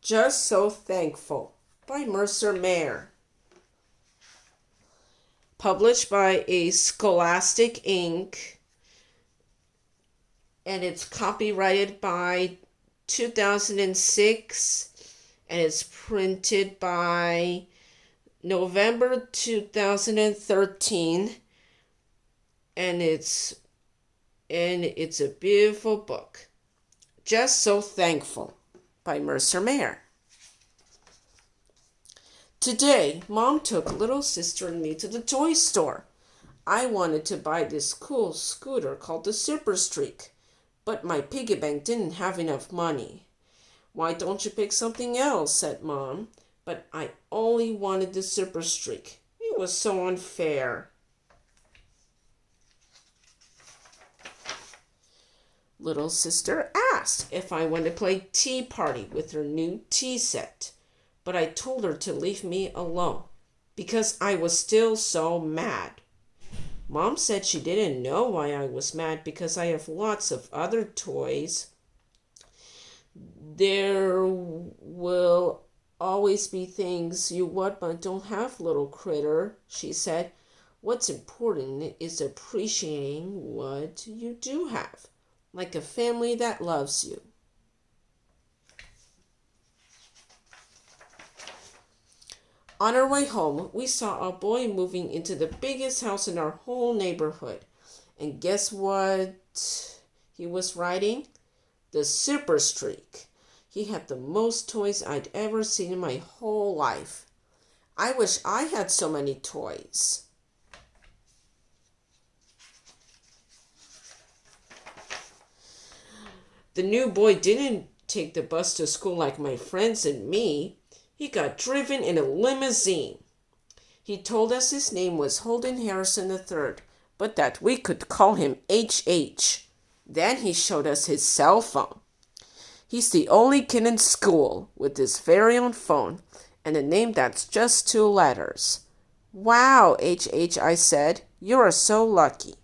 Just So Thankful by Mercer Mayer. Published by a Scholastic Inc. And it's copyrighted by 2006 and it's printed by November 2013 and it's a beautiful book. Just So Thankful by Mercer Mayer. Today, Mom took little sister and me to the toy store. I wanted to buy this cool scooter called the Super Streak, but my piggy bank didn't have enough money. Why don't you pick something else? Said Mom, but I only wanted the Super Streak. It was so unfair. Little sister asked if I wanted to play tea party with her new tea set, but I told her to leave me alone because I was still so mad. Mom said she didn't know why I was mad because I have lots of other toys. There will always be things you want but don't have, little critter, she said. What's important is appreciating what you do have, like a family that loves you. On our way home, we saw a boy moving into the biggest house in our whole neighborhood. And guess what he was riding? The Super Streak. He had the most toys I'd ever seen in my whole life. I wish I had so many toys. The new boy didn't take the bus to school like my friends and me. He got driven in a limousine. He told us his name was Holden Harrison III, but that we could call him HH. Then he showed us his cell phone. He's the only kid in school with his very own phone and a name that's just 2 letters. Wow, HH, I said, you are so lucky.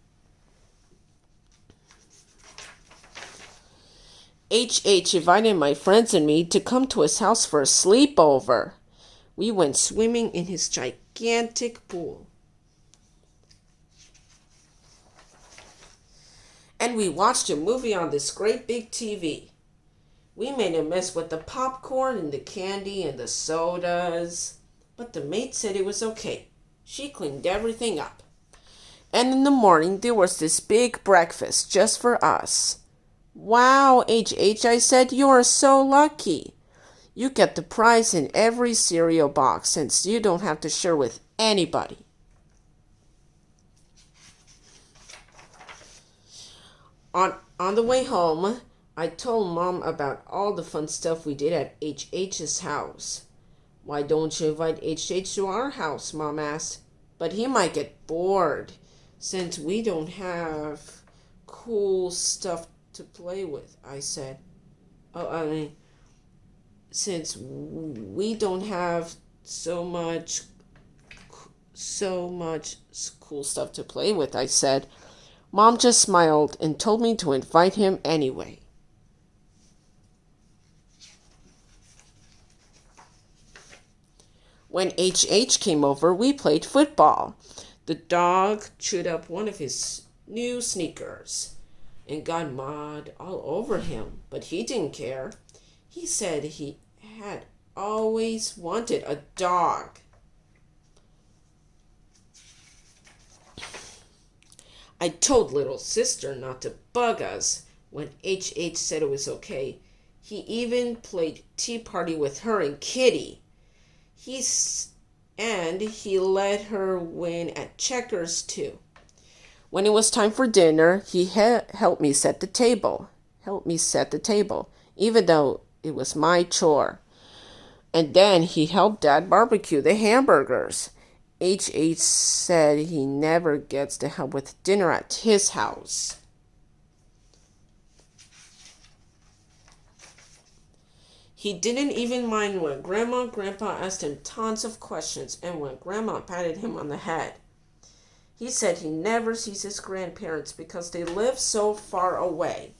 HH invited my friends and me to come to his house for a sleepover. We went swimming in his gigantic pool. And we watched a movie on this great big TV. We made a mess with the popcorn and the candy and the sodas, but the maid said it was okay. She cleaned everything up. And in the morning, there was this big breakfast just for us. Wow, HH, I said, you are so lucky. You get the prize in every cereal box since you don't have to share with anybody. On the way home, I told Mom about all the fun stuff we did at HH's house. Why don't you invite HH to our house? Mom asked. But he might get bored since we don't have cool stuff to play with, I said. Since we don't have so much cool stuff to play with, I said. Mom just smiled and told me to invite him anyway. When HH came over, we played football. The dog chewed up one of his new sneakers and got mud all over him, but he didn't care. He said he had always wanted a dog. I told little sister not to bug us when HH said it was okay. He even played tea party with her and Kitty. He let her win at checkers too. When it was time for dinner, he helped me set the table, even though it was my chore. And then he helped Dad barbecue the hamburgers. HH said he never gets to help with dinner at his house. He didn't even mind when Grandma and Grandpa asked him tons of questions and when Grandma patted him on the head. He said he never sees his grandparents because they live so far away.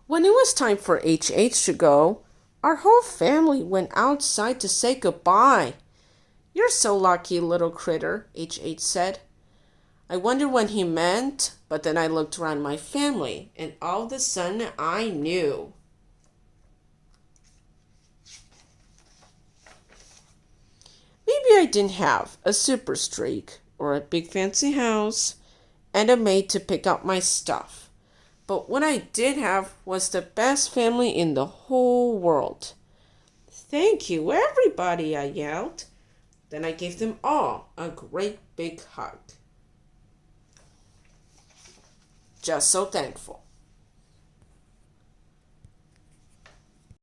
When it was time for H to go, our whole family went outside to say goodbye. You're so lucky, little critter, H said. I wondered what he meant, but then I looked around my family, and all of a sudden I knew. Maybe I didn't have a super streak or a big fancy house and a maid to pick up my stuff. But what I did have was the best family in the whole world. Thank you, everybody, I yelled. Then I gave them all a great big hug. Just so thankful.